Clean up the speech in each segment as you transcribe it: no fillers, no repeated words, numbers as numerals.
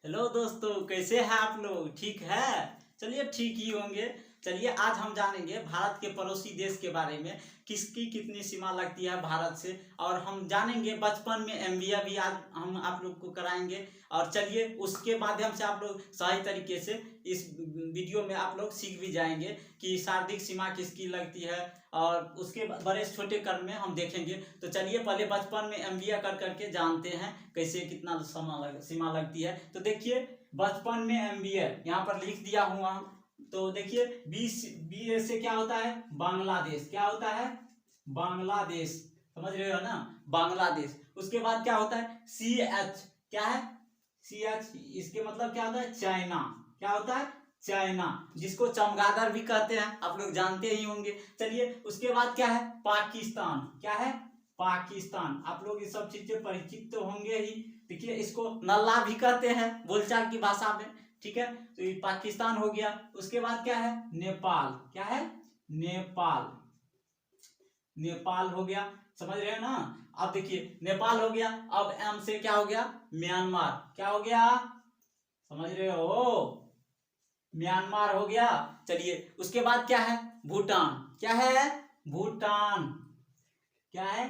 Hello दोस्तों, कैसे हैं आप लोग? ठीक है। चलिए, ठीक ही होंगे। चलिए, आज हम जानेंगे भारत के पड़ोसी देश के बारे में, किसकी कितनी सीमा लगती है भारत से। और हम जानेंगे बचपन में एमबीए भी आज हम आप लोग को कराएंगे। और चलिए, उसके माध्यम से आप लोग सही तरीके से इस वीडियो में आप लोग सीख भी जाएंगे कि शारीरिक सीमा किसकी लगती है। और उसके बड़े छोटे क्रम में हम देखेंगे। तो चलिए, पहले बचपन में एमबीए कर करके जानते हैं कैसे कितना सीमा लगती है। तो देखिए, बचपन में एमबीए यहाँ पर लिख दिया हुआ। तो देखिए, बी से क्या होता है? बांग्लादेश। क्या होता है? बांग्लादेश। समझ रहे हो ना? बांग्लादेश। उसके बाद क्या होता है? C H. क्या है? C H. इसके मतलब क्या होता है? चाइना। क्या होता है? चाइना, जिसको चमगादड़ भी कहते हैं, आप लोग जानते ही होंगे। चलिए, उसके बाद क्या है? पाकिस्तान। क्या है? पाकिस्तान। आप लोग ये सब चीजें परिचित तो होंगे ही। देखिए, इसको नल्ला भी कहते हैं बोलचाल की भाषा में। ठीक है, तो ये पाकिस्तान हो गया। उसके बाद क्या है? नेपाल। क्या है? नेपाल। नेपाल हो गया। समझ रहे हो ना? अब देखिए, नेपाल हो गया। अब एम से क्या हो गया? म्यांमार। क्या हो गया? समझ रहे हो? म्यांमार हो गया। चलिए, उसके बाद क्या है? भूटान। क्या है? भूटान। क्या है?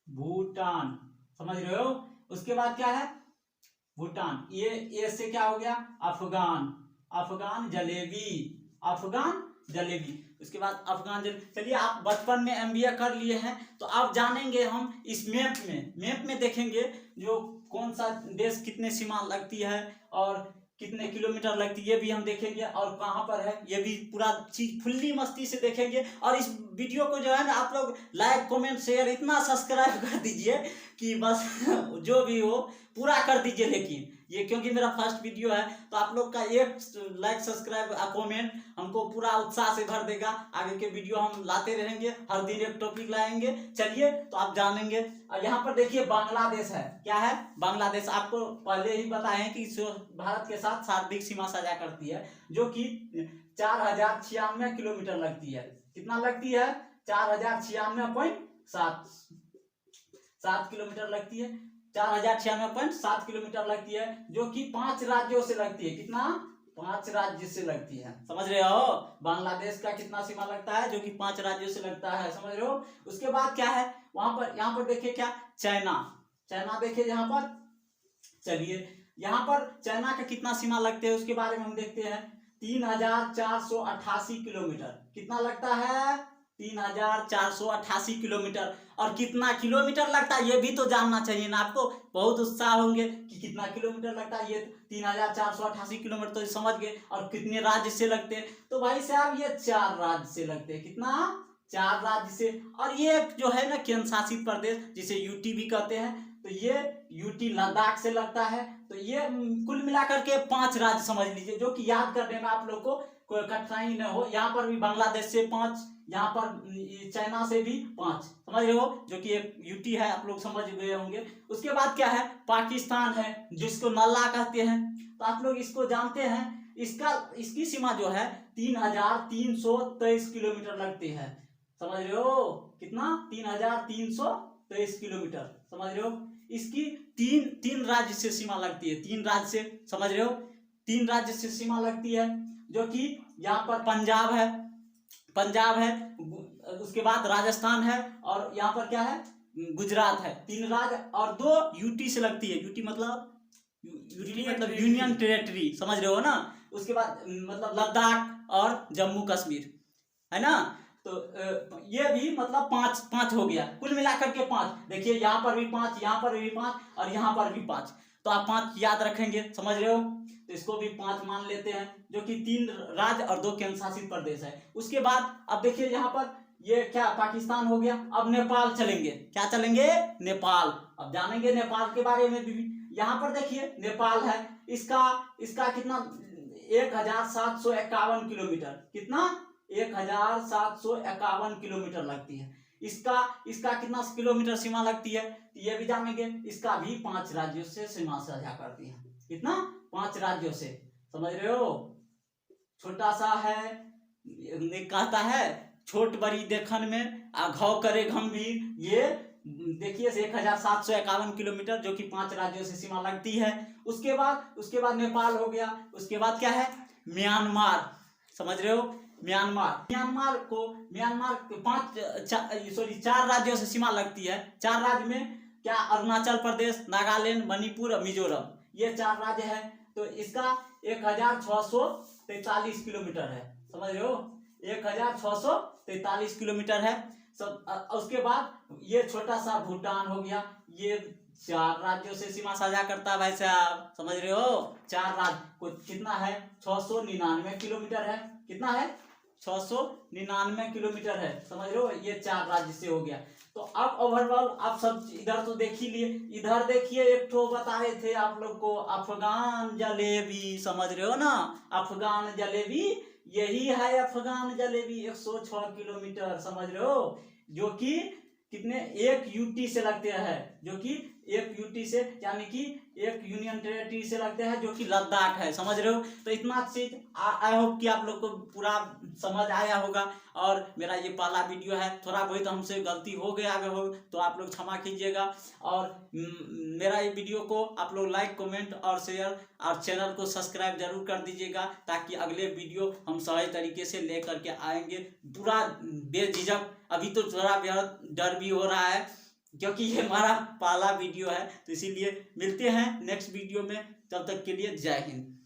भूटान। समझ रहे हो? उसके बाद क्या है? भूटान। ये से क्या हो गया? अफगान। अफगान जलेबी। अफगान जलेबी। उसके बाद अफगान जलेबी। चलिए, आप बचपन में एमबीए कर लिए हैं, तो आप जानेंगे हम इस मैप में देखेंगे जो कौन सा देश कितने सीमा लगती है और कितने किलोमीटर लगती है, ये भी हम देखेंगे। और कहाँ पर है ये भी पूरा चीज फुल्ली मस्ती से देखेंगे। और इस वीडियो को जो है ना, आप लोग लाइक कमेंट शेयर इतना सब्सक्राइब कर दीजिए कि बस जो भी हो पूरा कर दीजिए। लेकिन ये क्योंकि मेरा फर्स्ट वीडियो है, तो आप लोग का एक लाइक सब्सक्राइब कमेंट हमको पूरा उत्साह से भर देगा। आगे के वीडियो हम लाते रहेंगे, हर दिन एक टॉपिक लाएंगे। चलिए, तो आप जानेंगे। और यहाँ पर देखिए, बांग्लादेश है। क्या है? बांग्लादेश। आपको पहले ही बताएं कि भारत के साथ शारीरिक सीमा साझा करती है, जो कि 4096 किलोमीटर लगती है। कितना लगती है? 4096.7 किलोमीटर लगती है। 4096.7 किलोमीटर लगती है, जो कि 5 राज्यों से लगती है। कितना? 5 राज्य से लगती है। समझ रहे हो? बांग्लादेश का कितना सीमा लगता है? जो कि 5 राज्यों से लगता है। समझ रहे हो? उसके बाद क्या है? यहाँ पर देखिए, क्या? चाइना। चाइना देखिए यहाँ पर। चलिए, यहाँ पर चाइना का कितना सीमा लगते हैं उसके बारे में हम देखते हैं। 3488 किलोमीटर। कितना लगता है? 3488 किलोमीटर। और कितना किलोमीटर लगता है ये भी तो जानना चाहिए ना आपको। बहुत उत्साह होंगे कि कितना किलोमीटर लगता है। ये 3488 किलोमीटर तो समझ गए। और कितने राज्य से लगते हैं? तो भाई साहब, ये 4 राज्य से लगते हैं। कितना? 4 राज्य से। और ये जो है ना, केंद्र शासित प्रदेश, जिसे यूटी भी कहते हैं, तो ये यूटी लद्दाख से लगता है। तो ये कुल मिलाकर के 5 राज्य समझ लीजिए, जो कि याद करने में आप लोग को कोई कठिनाई न हो। यहाँ पर भी बांग्लादेश से 5, यहाँ पर चाइना से भी 5। समझ रहे हो? जो कि एक यूटी है, आप लोग समझ गए होंगे। उसके बाद क्या है? पाकिस्तान है, जिसको नल्ला कहते हैं। तो आप लोग इसको जानते हैं। इसकी सीमा जो है 3323 किलोमीटर लगती है। समझ रहे हो? कितना? 3323 किलोमीटर। समझ रहे हो? इसकी तीन राज्य से सीमा लगती है। 3 राज्य से। समझ रहे हो? 3 राज्य से सीमा लगती है, जो कि यहाँ पर पंजाब है। पंजाब है। उसके बाद राजस्थान है। और यहाँ पर क्या है? गुजरात है। 3 राज्य और 2 यूटी से लगती है। यूटी मतलब यूनियन टेरेटरी। समझ रहे हो ना? उसके बाद मतलब लद्दाख और जम्मू कश्मीर है ना। तो ये भी मतलब 5 हो गया। कुल मिलाकर के 5। देखिए, यहाँ पर भी 5, यहाँ पर भी 5 और यहाँ पर भी 5। तो आप 5 याद रखेंगे। समझ रहे हो? तो इसको भी 5 मान लेते हैं, जो कि 3 राज्य और 2 केंद्र शासित प्रदेश है। उसके बाद अब देखिए, यहाँ पर ये क्या? पाकिस्तान हो गया। अब नेपाल चलेंगे। क्या चलेंगे? नेपाल। अब जानेंगे नेपाल के बारे में भी। यहाँ पर देखिए, नेपाल है। इसका कितना? 1751 किलोमीटर। कितना? 1751 किलोमीटर लगती है। इसका कितना किलोमीटर सीमा लगती है? ये भी जानेंगे। इसका भी 5 राज्यों से सीमा साझा करती है। कितना? 5 राज्यों से। समझ रहे हो? छोटा सा है, कहता है छोट बड़ी देखन में आ घाव करे गंभीर। ये देखिए 1751 किलोमीटर, जो कि 5 राज्यों से सीमा लगती है। उसके बाद नेपाल हो गया। उसके बाद क्या है, म्यांमार, समझ रहे हो, म्यांमार के 4 राज्यों से सीमा लगती है। 4 राज्य में क्या, अरुणाचल प्रदेश, नागालैंड, मणिपुर और मिजोरम, ये 4 राज्य है। तो इसका 1643 किलोमीटर है, समझ रहे हो, 1643 किलोमीटर है सब। उसके बाद ये छोटा सा भूटान हो गया, ये 4 राज्यों से सीमा साझा करता है भाई साहब, समझ रहे हो। 4 राज्य को कितना है, 699 किलोमीटर है। कितना है, 699 किलोमीटर है, समझ रहे हो। ये 4 राज्य से हो गया। तो अब ओवरऑल आप सब इधर तो देख ही लिए। इधर देखिए, एक ठो बताए थे आप लोग को, अफगान जलेबी, समझ रहे हो ना, अफगान जलेबी, यही है अफगान जलेबी, 106 किलोमीटर, समझ रहे हो, जो कि कितने, 1 यूटी से लगते हैं, जो कि 1 यूटी से, यानी कि 1 यूनियन टेरिटरी से लगते हैं, जो कि लद्दाख है, समझ रहे हो। तो इतना चीज आई होप कि आप लोग को पूरा समझ आया होगा। और मेरा ये पहला वीडियो है, थोड़ा बहुत हमसे गलती हो गया हो तो आप लोग क्षमा कीजिएगा। और मेरा ये वीडियो को आप लोग लाइक, कमेंट और शेयर और चैनल को सब्सक्राइब जरूर कर दीजिएगा, ताकि अगले वीडियो हम सही तरीके से लेकर के आएंगे, पूरा बेझिझक। अभी तो थोड़ा बेहद डर भी हो रहा है, क्योंकि ये हमारा पहला वीडियो है, तो इसीलिए मिलते हैं नेक्स्ट वीडियो में। तब तक के लिए जय हिंद।